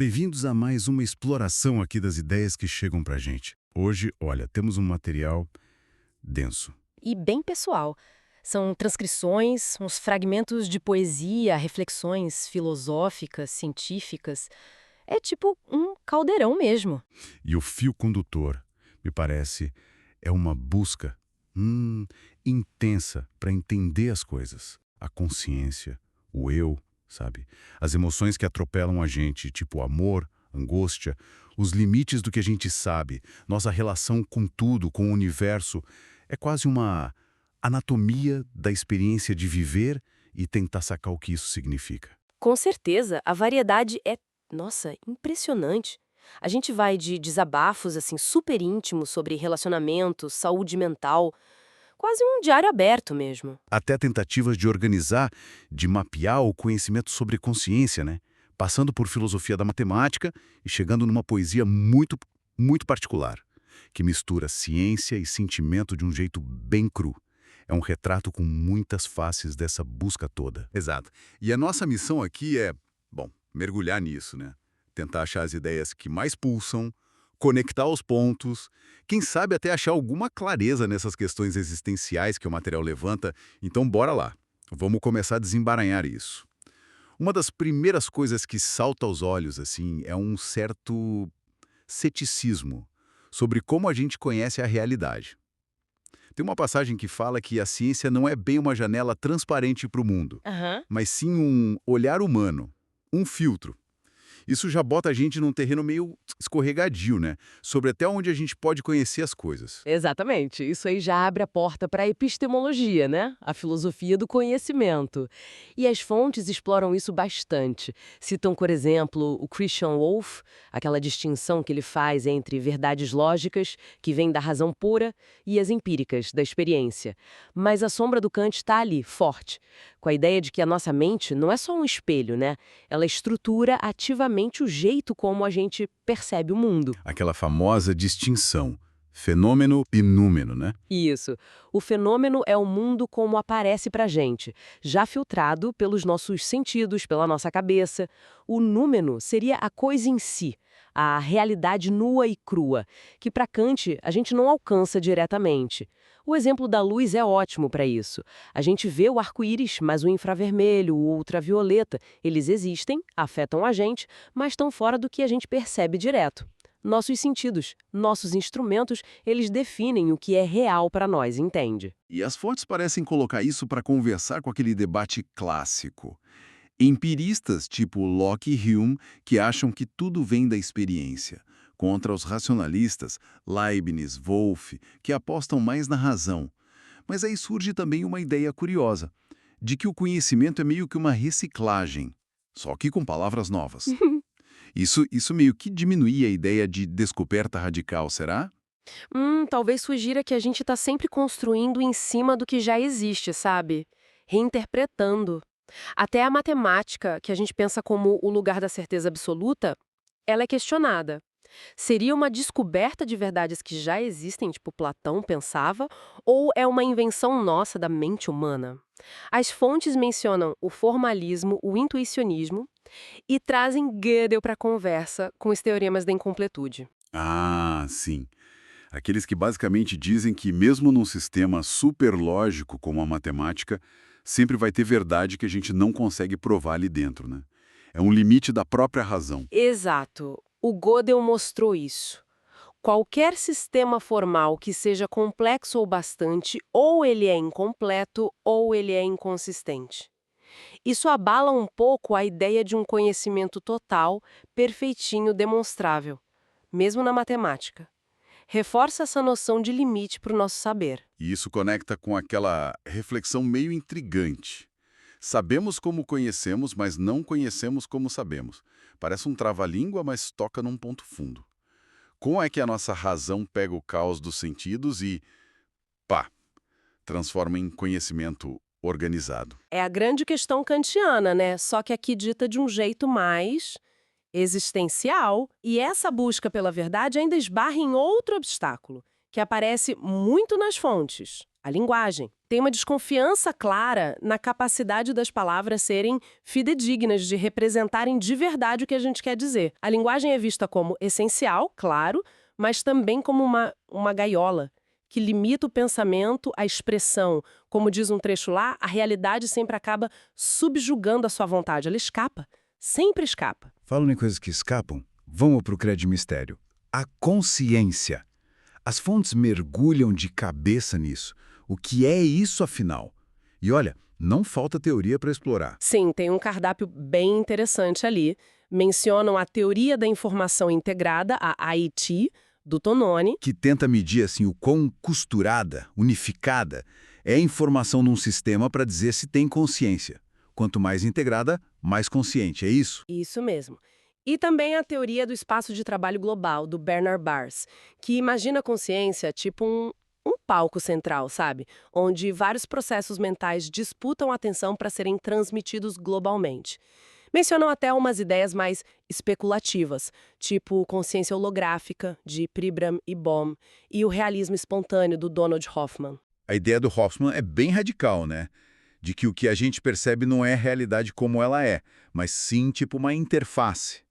Bem-vindos a mais uma exploração aqui das ideias que chegam pra gente. Hoje, olha, temos um material denso. E bem pessoal. São transcrições, uns fragmentos de poesia, reflexões filosóficas, científicas. É tipo um caldeirão mesmo. E o fio condutor, me parece, é uma busca intensa para entender as coisas. A consciência, o eu, sabe? As emoções que atropelam a gente, tipo o amor, angústia, os limites do que a gente sabe, nossa relação com tudo, com o universo. É quase uma anatomia da experiência de viver e tentar sacar o que isso significa. Com certeza, a variedade é, nossa, impressionante. A gente vai de desabafos assim super íntimos sobre relacionamento, saúde mental, quase um diário aberto mesmo. Até tentativas de organizar, de mapear o conhecimento sobre consciência, né? Passando por filosofia da matemática e chegando numa poesia muito particular, que mistura ciência e sentimento de um jeito bem cru. É um retrato com muitas faces dessa busca toda. Exato. E a nossa missão aqui é, bom, mergulhar nisso, né? Tentar achar as ideias que mais pulsam, conectar os pontos, quem sabe até achar alguma clareza nessas questões existenciais que o material levanta. Então, bora lá. Vamos começar a desembaraçar isso. Uma das primeiras coisas que salta aos olhos, assim, é um certo ceticismo sobre como a gente conhece a realidade. Tem uma passagem que fala que a ciência não é bem uma janela transparente para o mundo, Aham. mas sim um olhar humano, um filtro. Isso já bota a gente num terreno meio escorregadio, né? Sobre até onde a gente pode conhecer as coisas. Exatamente. Isso aí já abre a porta para a epistemologia, né? A filosofia do conhecimento. E as fontes exploram isso bastante. Citam, por exemplo, o Christian Wolff, aquela distinção que ele faz entre verdades lógicas, que vêm da razão pura, e as empíricas, da experiência. Mas a sombra do Kant está ali, forte, com a ideia de que a nossa mente não é só um espelho, né? Ela estrutura ativamente o jeito como a gente percebe o mundo. Aquela famosa distinção, fenômeno e númeno, né? Isso. O fenômeno é o mundo como aparece pra gente, já filtrado pelos nossos sentidos, pela nossa cabeça. O númeno seria a coisa em si, a realidade nua e crua, que para Kant a gente não alcança diretamente. O exemplo da luz é ótimo para isso. A gente vê o arco-íris, mas o infravermelho, o ultravioleta, eles existem, afetam a gente, mas estão fora do que a gente percebe direto. Nossos sentidos, nossos instrumentos, eles definem o que é real para nós, entende? E as fontes parecem colocar isso para conversar com aquele debate clássico. Empiristas tipo Locke e Hume, que acham que tudo vem da experiência, contra os racionalistas, Leibniz, Wolff, que apostam mais na razão. Mas aí surge também uma ideia curiosa, de que o conhecimento é meio que uma reciclagem, só que com palavras novas. Isso meio que diminui a ideia de descoberta radical, será? Talvez sugira que a gente está sempre construindo em cima do que já existe, sabe? Reinterpretando. Até a matemática, que a gente pensa como o lugar da certeza absoluta, ela é questionada. Seria uma descoberta de verdades que já existem, tipo Platão pensava, ou é uma invenção nossa da mente humana? As fontes mencionam o formalismo, o intuicionismo e trazem Gödel para a conversa com os teoremas da incompletude. Ah, sim. Aqueles que basicamente dizem que mesmo num sistema superlógico como a matemática, sempre vai ter verdade que a gente não consegue provar ali dentro, né? É um limite da própria razão. Exato. O Gödel mostrou isso. Qualquer sistema formal que seja complexo ou bastante, ou ele é incompleto ou ele é inconsistente. Isso abala um pouco a ideia de um conhecimento total, perfeitinho, demonstrável, mesmo na matemática. Reforça essa noção de limite para o nosso saber. E isso conecta com aquela reflexão meio intrigante. Sabemos como conhecemos, mas não conhecemos como sabemos. Parece um trava-língua, mas toca num ponto fundo. Como é que a nossa razão pega o caos dos sentidos e, pá, transforma em conhecimento organizado? É a grande questão kantiana, né? Só que aqui dita de um jeito mais existencial. E essa busca pela verdade ainda esbarra em outro obstáculo, que aparece muito nas fontes: A linguagem. Tem uma desconfiança clara na capacidade das palavras serem fidedignas, de representarem de verdade o que a gente quer dizer. A linguagem é vista como essencial, claro, mas também como uma gaiola, que limita o pensamento, a expressão. Como diz um trecho lá, a realidade sempre acaba subjugando a sua vontade. Ela escapa, sempre escapa. Falando em coisas que escapam, vamos para o crédito mistério. A consciência. As fontes mergulham de cabeça nisso. O que é isso, afinal? E olha, não falta teoria para explorar. Sim, tem um cardápio bem interessante ali. Mencionam a teoria da informação integrada, a AIT, do Tononi. Que tenta medir assim o quão costurada, unificada, é a informação num sistema para dizer se tem consciência. Quanto mais integrada, mais consciente, é isso? Isso mesmo. E também a teoria do espaço de trabalho global, do Bernard Bars, que imagina a consciência tipo um palco central, sabe? Onde vários processos mentais disputam atenção para serem transmitidos globalmente. Mencionam até umas ideias mais especulativas, tipo consciência holográfica, de Pribram e Bohm, e o realismo espontâneo, do Donald Hoffman. A ideia do Hoffman é bem radical, né? De que o que a gente percebe não é a realidade como ela é, mas sim tipo uma interface.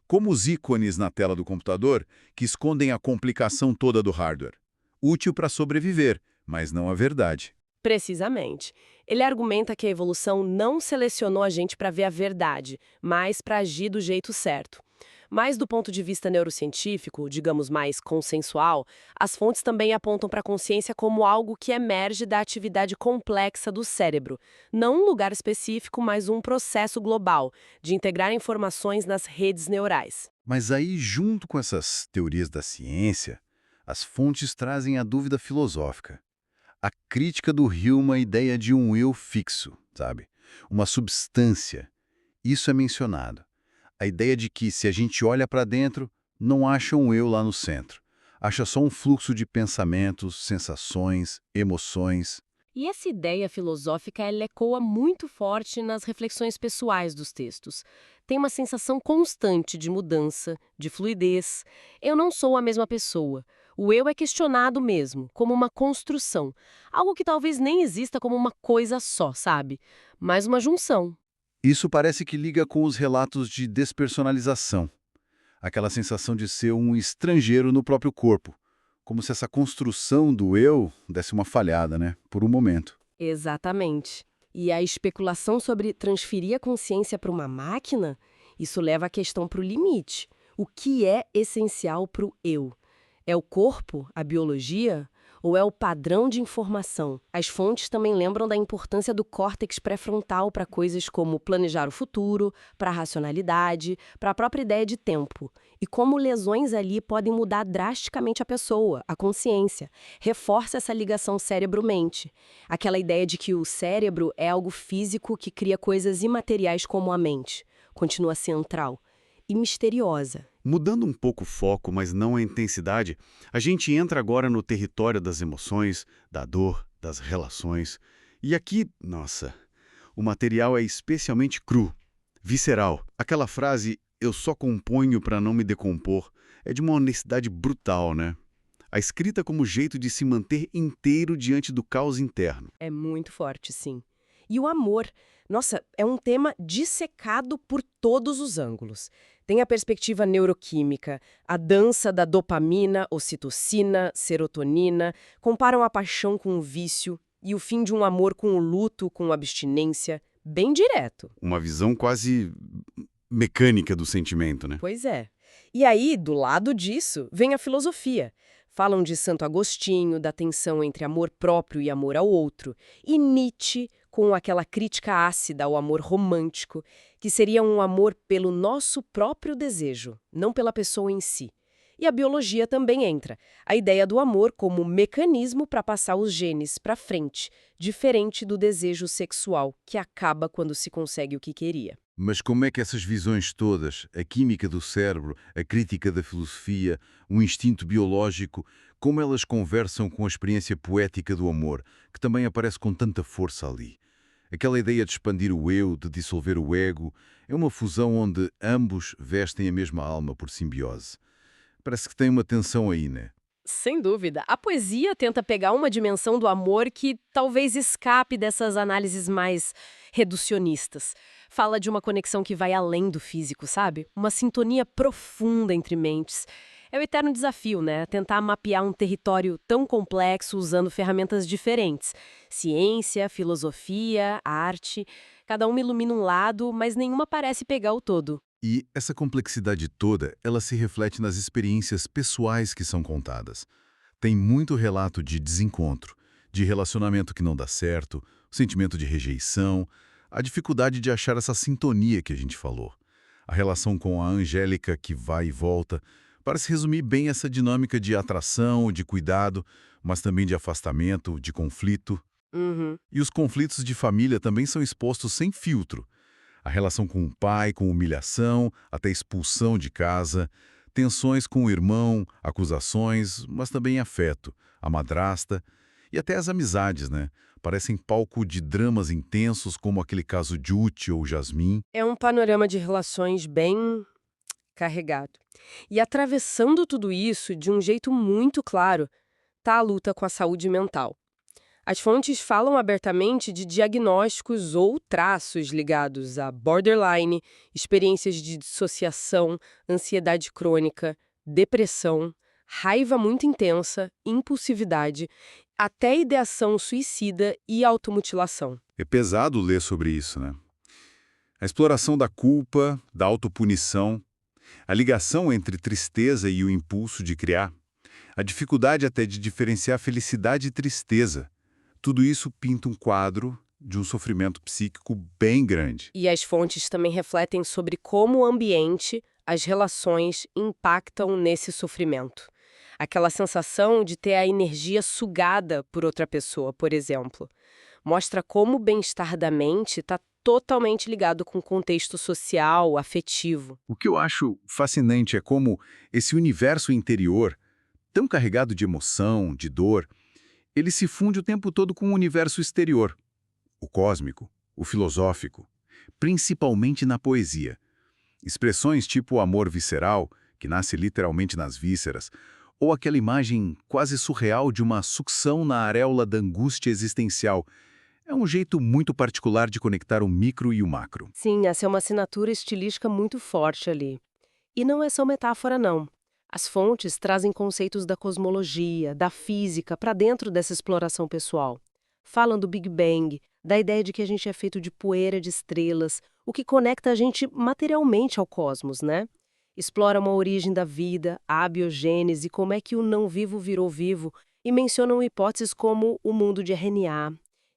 Como os ícones na tela do computador, que escondem a complicação toda do hardware. Útil para sobreviver, mas não a verdade. Precisamente. Ele argumenta que a evolução não selecionou a gente para ver a verdade, mas para agir do jeito certo. Mas do ponto de vista neurocientífico, digamos mais consensual, as fontes também apontam para a consciência como algo que emerge da atividade complexa do cérebro. Não um lugar específico, mas um processo global, de integrar informações nas redes neurais. Mas aí, junto com essas teorias da ciência, as fontes trazem a dúvida filosófica. A crítica do Hume à ideia de um eu fixo, sabe? Uma substância. Isso é mencionado. A ideia de que, se a gente olha para dentro, não acha um eu lá no centro. Acha só um fluxo de pensamentos, sensações, emoções. E essa ideia filosófica ela ecoa muito forte nas reflexões pessoais dos textos. Tem uma sensação constante de mudança, de fluidez. Eu não sou a mesma pessoa. O eu é questionado mesmo, como uma construção. Algo que talvez nem exista como uma coisa só, sabe? Mas uma junção. Isso parece que liga com os relatos de despersonalização. Aquela sensação de ser um estrangeiro no próprio corpo. Como se essa construção do eu desse uma falhada, né? Por um momento. Exatamente. E a especulação sobre transferir a consciência para uma máquina, isso leva a questão para o limite. O que é essencial para o eu? É o corpo, a biologia, ou é o padrão de informação? As fontes também lembram da importância do córtex pré-frontal para coisas como planejar o futuro, para a racionalidade, para a própria ideia de tempo. E como lesões ali podem mudar drasticamente a pessoa, a consciência. Reforça essa ligação cérebro-mente. Aquela ideia de que o cérebro é algo físico que cria coisas imateriais como a mente. Continua central. E misteriosa. Mudando um pouco o foco, mas não a intensidade, a gente entra agora no território das emoções, da dor, das relações. E aqui, nossa, o material é especialmente cru, visceral. Aquela frase, eu só componho para não me decompor, é de uma honestidade brutal, né? A escrita como jeito de se manter inteiro diante do caos interno. É muito forte, sim. E o amor, nossa, é um tema dissecado por todos os ângulos. Tem a perspectiva neuroquímica, a dança da dopamina, ocitocina, serotonina, comparam a paixão com o vício e o fim de um amor com o luto, com a abstinência, bem direto. Uma visão quase mecânica do sentimento, né? Pois é. E aí, do lado disso, vem a filosofia. Falam de Santo Agostinho, da tensão entre amor próprio e amor ao outro. E Nietzsche, com aquela crítica ácida ao amor romântico, que seria um amor pelo nosso próprio desejo, não pela pessoa em si. E a biologia também entra. A ideia do amor como mecanismo para passar os genes para frente, diferente do desejo sexual, que acaba quando se consegue o que queria. Mas como é que essas visões todas, a química do cérebro, a crítica da filosofia, o instinto biológico, como elas conversam com a experiência poética do amor, que também aparece com tanta força ali? Aquela ideia de expandir o eu, de dissolver o ego, é uma fusão onde ambos vestem a mesma alma por simbiose. Parece que tem uma tensão aí, né? Sem dúvida. A poesia tenta pegar uma dimensão do amor que talvez escape dessas análises mais reducionistas. Fala de uma conexão que vai além do físico, sabe? Uma sintonia profunda entre mentes. É o eterno desafio, né? Tentar mapear um território tão complexo usando ferramentas diferentes. Ciência, filosofia, arte. Cada uma ilumina um lado, mas nenhuma parece pegar o todo. E essa complexidade toda, ela se reflete nas experiências pessoais que são contadas. Tem muito relato de desencontro, de relacionamento que não dá certo, o sentimento de rejeição, a dificuldade de achar essa sintonia que a gente falou. A relação com a Angélica que vai e volta, parece resumir bem essa dinâmica de atração, de cuidado, mas também de afastamento, de conflito. Uhum. E os conflitos de família também são expostos sem filtro. A relação com o pai, com humilhação, até expulsão de casa, tensões com o irmão, acusações, mas também afeto, a madrasta e até as amizades, né? Parecem palco de dramas intensos como aquele caso Jute ou Jasmine. É um panorama de relações bem carregado. E atravessando tudo isso, de um jeito muito claro, está a luta com a saúde mental. As fontes falam abertamente de diagnósticos ou traços ligados a borderline, experiências de dissociação, ansiedade crônica, depressão, raiva muito intensa, impulsividade, até ideação suicida e automutilação. É pesado ler sobre isso, né? A exploração da culpa, da autopunição, a ligação entre tristeza e o impulso de criar, a dificuldade até de diferenciar felicidade e tristeza. Tudo isso pinta um quadro de um sofrimento psíquico bem grande. E as fontes também refletem sobre como o ambiente, as relações impactam nesse sofrimento. Aquela sensação de ter a energia sugada por outra pessoa, por exemplo. Mostra como o bem-estar da mente está totalmente ligado com o contexto social, afetivo. O que eu acho fascinante é como esse universo interior, tão carregado de emoção, de dor, ele se funde o tempo todo com o universo exterior, o cósmico, o filosófico, principalmente na poesia. Expressões tipo o amor visceral, que nasce literalmente nas vísceras, ou aquela imagem quase surreal de uma sucção na areola da angústia existencial. É um jeito muito particular de conectar o micro e o macro. Sim, essa é uma assinatura estilística muito forte ali. E não é só metáfora, não. As fontes trazem conceitos da cosmologia, da física, para dentro dessa exploração pessoal. Falam do Big Bang, da ideia de que a gente é feito de poeira de estrelas, o que conecta a gente materialmente ao cosmos, né? Explora uma origem da vida, a abiogênese, como é que o não vivo virou vivo, e mencionam hipóteses como o mundo de RNA.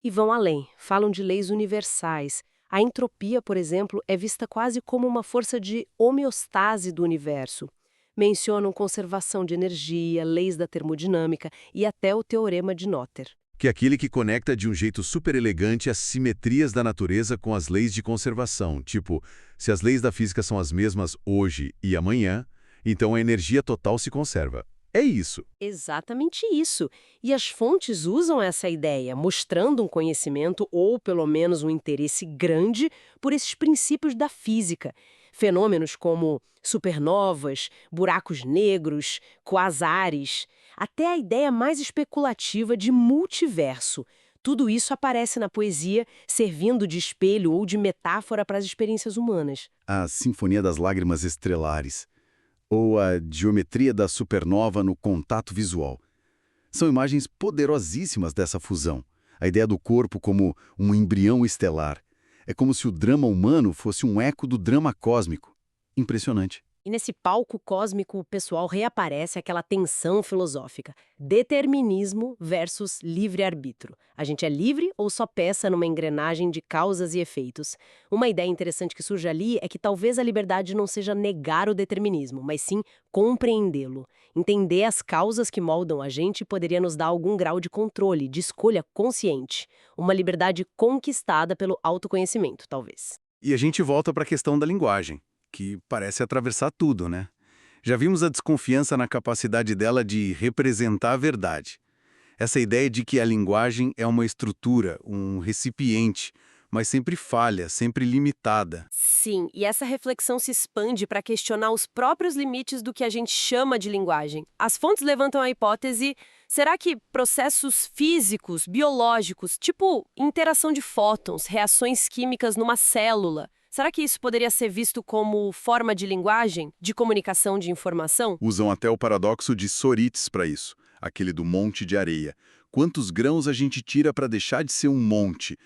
E vão além, falam de leis universais. A entropia, por exemplo, é vista quase como uma força de homeostase do universo. Mencionam conservação de energia, leis da termodinâmica e até o teorema de Noether. Que é aquele que conecta de um jeito super elegante as simetrias da natureza com as leis de conservação. Tipo, se as leis da física são as mesmas hoje e amanhã, então a energia total se conserva. É isso. Exatamente isso. E as fontes usam essa ideia, mostrando um conhecimento ou pelo menos um interesse grande por esses princípios da física. Fenômenos como supernovas, buracos negros, quasares, até a ideia mais especulativa de multiverso. Tudo isso aparece na poesia, servindo de espelho ou de metáfora para as experiências humanas. A Sinfonia das Lágrimas Estrelares, ou a geometria da supernova no contato visual. São imagens poderosíssimas dessa fusão. A ideia do corpo como um embrião estelar. É como se o drama humano fosse um eco do drama cósmico. Impressionante. E nesse palco cósmico, o pessoal reaparece aquela tensão filosófica. Determinismo versus livre-arbítrio. A gente é livre ou só peça numa engrenagem de causas e efeitos? Uma ideia interessante que surge ali é que talvez a liberdade não seja negar o determinismo, mas sim compreendê-lo. Entender as causas que moldam a gente poderia nos dar algum grau de controle, de escolha consciente. Uma liberdade conquistada pelo autoconhecimento, talvez. E a gente volta para a questão da linguagem, que parece atravessar tudo, né? Já vimos a desconfiança na capacidade dela de representar a verdade. Essa ideia de que a linguagem é uma estrutura, um recipiente, mas sempre falha, sempre limitada. Sim, e essa reflexão se expande para questionar os próprios limites do que a gente chama de linguagem. As fontes levantam a hipótese: será que processos físicos, biológicos, tipo interação de fótons, reações químicas numa célula, será que isso poderia ser visto como forma de linguagem, de comunicação de informação? Usam até o paradoxo de Sorites para isso, aquele do monte de areia. Quantos grãos a gente tira para deixar de ser um monte?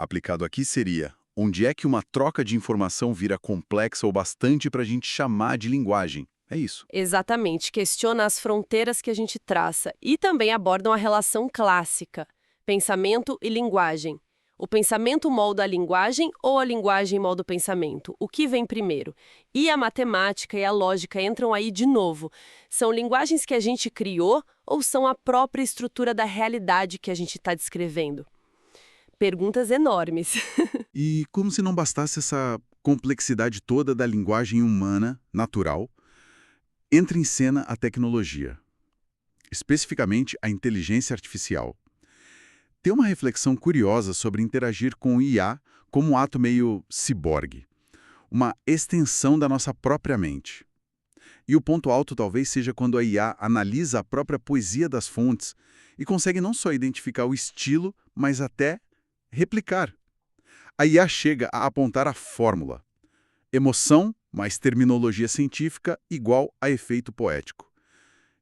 Aplicado aqui seria: onde é que uma troca de informação vira complexa o bastante para a gente chamar de linguagem? É isso. Exatamente, questiona as fronteiras que a gente traça e também abordam a relação clássica, pensamento e linguagem. O pensamento molda a linguagem ou a linguagem molda o pensamento? O que vem primeiro? E a matemática e a lógica entram aí de novo. São linguagens que a gente criou ou são a própria estrutura da realidade que a gente está descrevendo? Perguntas enormes. E como se não bastasse essa complexidade toda da linguagem humana, natural, entra em cena a tecnologia, especificamente a inteligência artificial. Tem uma reflexão curiosa sobre interagir com o IA como um ato meio ciborgue, uma extensão da nossa própria mente. E o ponto alto talvez seja quando a IA analisa a própria poesia das fontes e consegue não só identificar o estilo, mas até replicar. A IA chega a apontar a fórmula: emoção mais terminologia científica igual a efeito poético.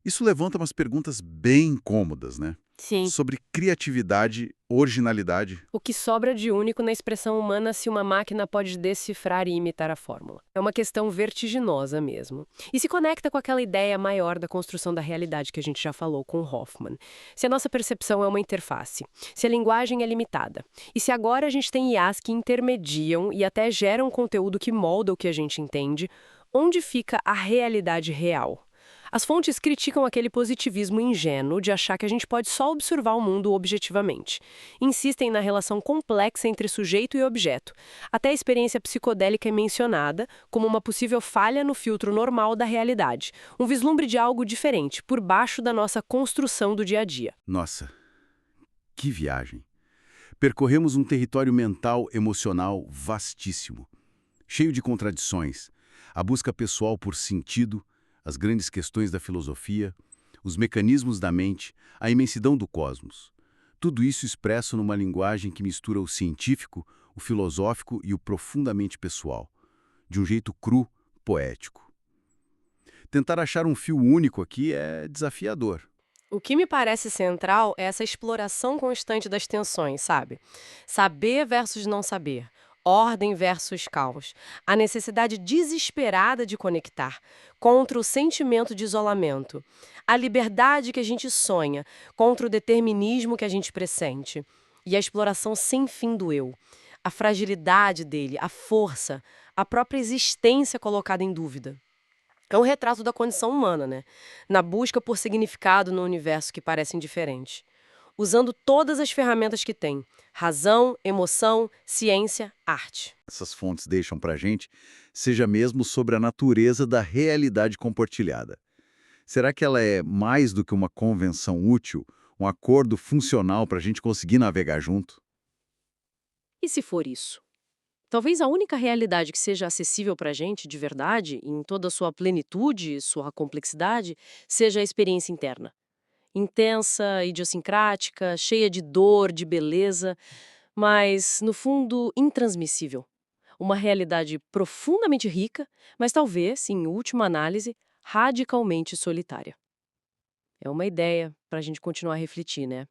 Isso levanta umas perguntas bem incômodas, né? Sim. Sobre criatividade, originalidade. O que sobra de único na expressão humana se uma máquina pode decifrar e imitar a fórmula? É uma questão vertiginosa mesmo. E se conecta com aquela ideia maior da construção da realidade que a gente já falou com Hoffman. Se a nossa percepção é uma interface, se a linguagem é limitada, e se agora a gente tem IAs que intermediam e até geram conteúdo que molda o que a gente entende, onde fica a realidade real? As fontes criticam aquele positivismo ingênuo de achar que a gente pode só observar o mundo objetivamente. Insistem na relação complexa entre sujeito e objeto. Até a experiência psicodélica é mencionada como uma possível falha no filtro normal da realidade. Um vislumbre de algo diferente, por baixo da nossa construção do dia a dia. Nossa, que viagem! Percorremos um território mental, emocional vastíssimo, cheio de contradições, a busca pessoal por sentido, as grandes questões da filosofia, os mecanismos da mente, a imensidão do cosmos. Tudo isso expresso numa linguagem que mistura o científico, o filosófico e o profundamente pessoal, de um jeito cru, poético. Tentar achar um fio único aqui é desafiador. O que me parece central é essa exploração constante das tensões, sabe? Saber versus não saber. Ordem versus caos. A necessidade desesperada de conectar contra o sentimento de isolamento. A liberdade que a gente sonha contra o determinismo que a gente pressente. E a exploração sem fim do eu. A fragilidade dele, a força, a própria existência colocada em dúvida. É um retrato da condição humana, né? Na busca por significado no universo que parece indiferente. Usando todas as ferramentas que tem: razão, emoção, ciência, arte. Essas fontes deixam para a gente, seja mesmo sobre a natureza da realidade compartilhada. Será que ela é mais do que uma convenção útil, um acordo funcional para a gente conseguir navegar junto? E se for isso? Talvez a única realidade que seja acessível para a gente, de verdade, em toda a sua plenitude e sua complexidade, seja a experiência interna. Intensa, idiosincrática, cheia de dor, de beleza, mas, no fundo, intransmissível. Uma realidade profundamente rica, mas talvez, em última análise, radicalmente solitária. É uma ideia para a gente continuar a refletir, né?